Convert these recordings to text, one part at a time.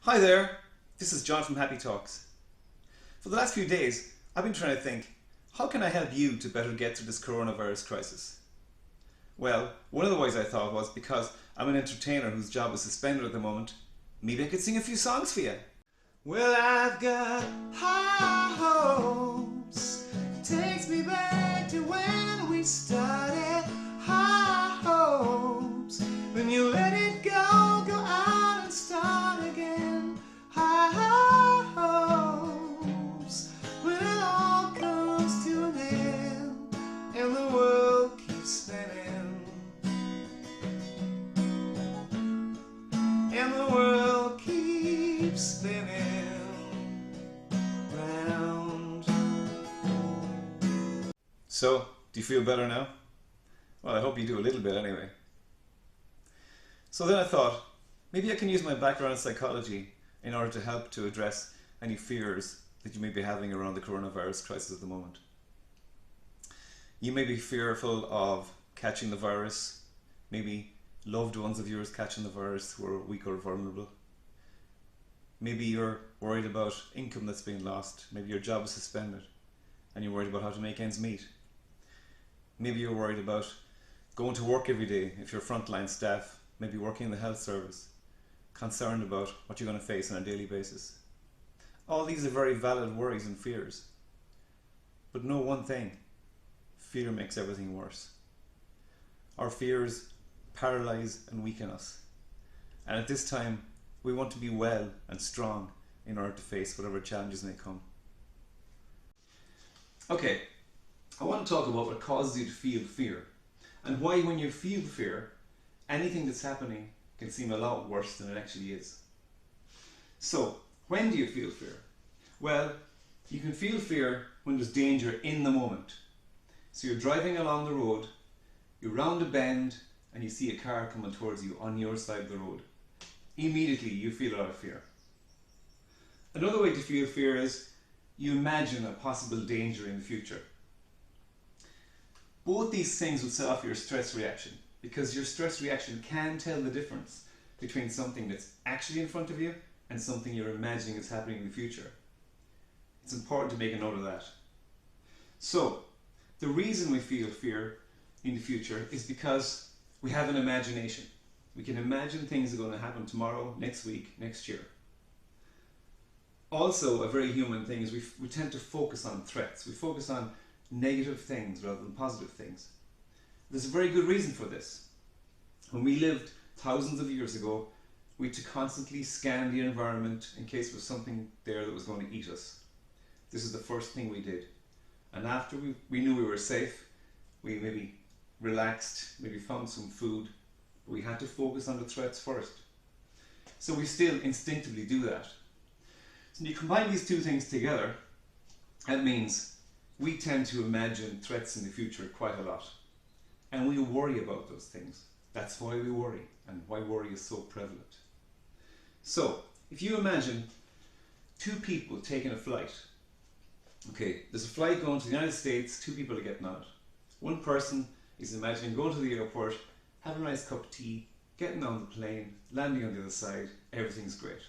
Hi there, this is John from Happy Talks. For the last few days, I've been trying to think, how can I help you to better get through this coronavirus crisis? Well, one of the ways I thought was because I'm an entertainer whose job is suspended at the moment, maybe I could sing a few songs for you. Well, I've got high hopes, takes me back to when we started. High hopes, when you let it go, go out and start again. High hopes, when it all comes to an end and the world keeps spinning. And the world keeps spinning round. So, do you feel better now? Well, I hope you do a little bit anyway. So then I thought, maybe I can use my background in psychology in order to help to address any fears that you may be having around the coronavirus crisis at the moment. You may be fearful of catching the virus, maybe loved ones of yours catching the virus who are weak or vulnerable. Maybe you're worried about income that's being lost, maybe your job is suspended and you're worried about how to make ends meet. Maybe you're worried about going to work every day if you're frontline staff, maybe working in the health service, concerned about what you're going to face on a daily basis. All these are very valid worries and fears. But know one thing, fear makes everything worse. Our fears paralyze and weaken us. And at this time, we want to be well and strong in order to face whatever challenges may come. Okay, I want to talk about what causes you to feel fear and why when you feel fear, anything that's happening can seem a lot worse than it actually is. So, when do you feel fear? Well, you can feel fear when there's danger in the moment. So you're driving along the road, you round a bend and you see a car coming towards you on your side of the road. Immediately you feel a lot of fear. Another way to feel fear is you imagine a possible danger in the future. Both these things will set off your stress reaction because your stress reaction can tell the difference between something that's actually in front of you and something you're imagining is happening in the future. It's important to make a note of that. So, the reason we feel fear in the future is because we have an imagination. We can imagine things are going to happen tomorrow, next week, next year. Also, a very human thing is we tend to focus on threats. We focus on negative things rather than positive things. There's a very good reason for this. When we lived thousands of years ago, we had to constantly scan the environment in case there was something there that was going to eat us. This is the first thing we did. And after we knew we were safe, we maybe relaxed, maybe found some food, but we had to focus on the threats first. So we still instinctively do that. So when you combine these two things together, that means we tend to imagine threats in the future quite a lot. And we worry about those things. That's why we worry and why worry is so prevalent. So, if you imagine two people taking a flight. Okay, there's a flight going to the United States, two people are getting on it. One person is imagining going to the airport, having a nice cup of tea, getting on the plane, landing on the other side, everything's great.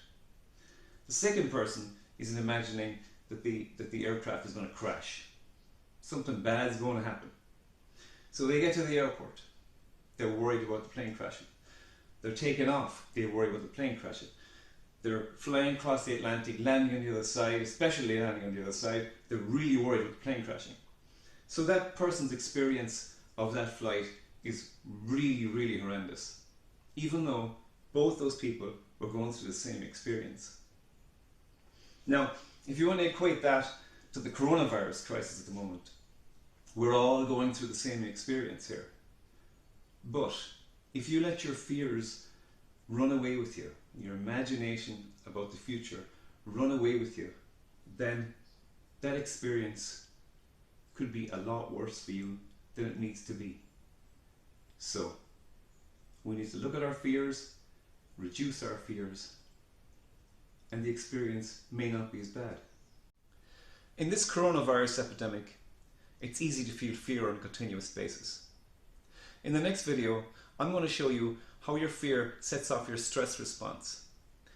The second person is imagining that the aircraft is going to crash. Something bad is going to happen. So they get to the airport. They're worried about the plane crashing. They're taking off. They worry about the plane crashing. They're flying across the Atlantic, landing on the other side, especially landing on the other side. They're really worried about the plane crashing. So that person's experience of that flight is really, really horrendous. Even though both those people were going through the same experience. Now, if you want to equate that to the coronavirus crisis at the moment, we're all going through the same experience here. But if you let your fears run away with you, your imagination about the future run away with you, then that experience could be a lot worse for you than it needs to be. So, we need to look at our fears, reduce our fears, and the experience may not be as bad. In this coronavirus epidemic, it's easy to feel fear on a continuous basis. In the next video, I'm going to show you how your fear sets off your stress response.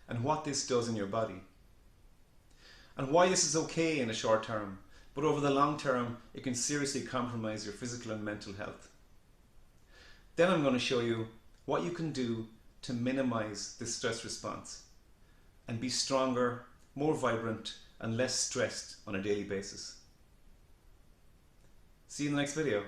and what this does in your body. And why this is okay in the short term, but over the long term it can seriously compromise your physical and mental health. Then I'm going to show you what you can do to minimize this stress response and be stronger, more vibrant and less stressed on a daily basis. See you in the next video.